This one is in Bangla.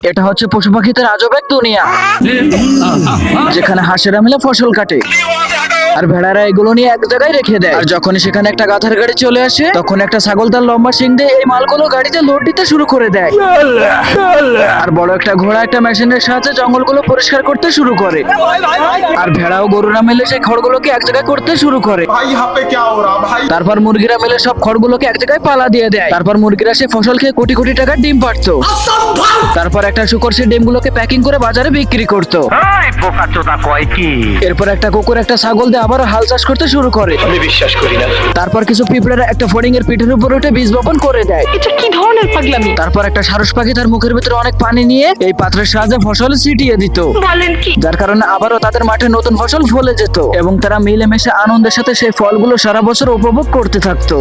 এটা হচ্ছে পশু পাখিদের আজব এক দুনিয়া, যেখানে হাঁসেরা মিলে ফসল কাটে আর ভেড়ারা এগুলো নিয়ে এক জায়গায় রেখে দেয়। আর যখনই সেখানে একটা গাধার গাড়ি চলে আসে, তখন একটা ছাগল তার লম্বা শিং দিয়ে এই মালগুলো গাড়িতে লোড দিতে শুরু করে দেয়। আর বড় একটা ঘোড়া একটা মেশিনের সাহায্যে জঙ্গলগুলো পরিষ্কার করতে শুরু করে। আর ভেড়া ও গরুরা মিলে সেই খড়গুলোকে এক জায়গায় করতে শুরু করে। भाई यहाँ पे क्या हो रहा भाई। তারপর মুরগিরা মিলে সব খড়গুলোকে এক জায়গায় পালা দিয়ে দেয়। তারপর মুরগিরা সে ফসল খেয়ে কোটি কোটি টাকার ডিম পাড়তো। তারপর একটা শুকর সে ডিমগুলোকে প্যাকিং করে বাজারে বিক্রি করতো। এরপর একটা কুকুর একটা ছাগল দিয়ে আবারও হাল চাষ করতে শুরু করে। আমি বিশ্বাস করি না। তারপর কিছু পিঁপড়েরা একটা ফড়িং এর পিঠের উপর উঠে বীজ বপন করে দেয়। এটা কি ধরনের পাগলামি? তারপর একটা সারস পাখি তার মুখের ভিতরে অনেক পানি নিয়ে এই পাত্রের সাহায্যে ফসল ছিটিয়ে দিত, বলেন কি? যার কারণে আবারও তাদের মাঠে নতুন ফসল ফলে যেত এবং তারা মিলেমিশে আনন্দের সাথে সেই ফলগুলো সারা বছর উপভোগ করতে থাকতো।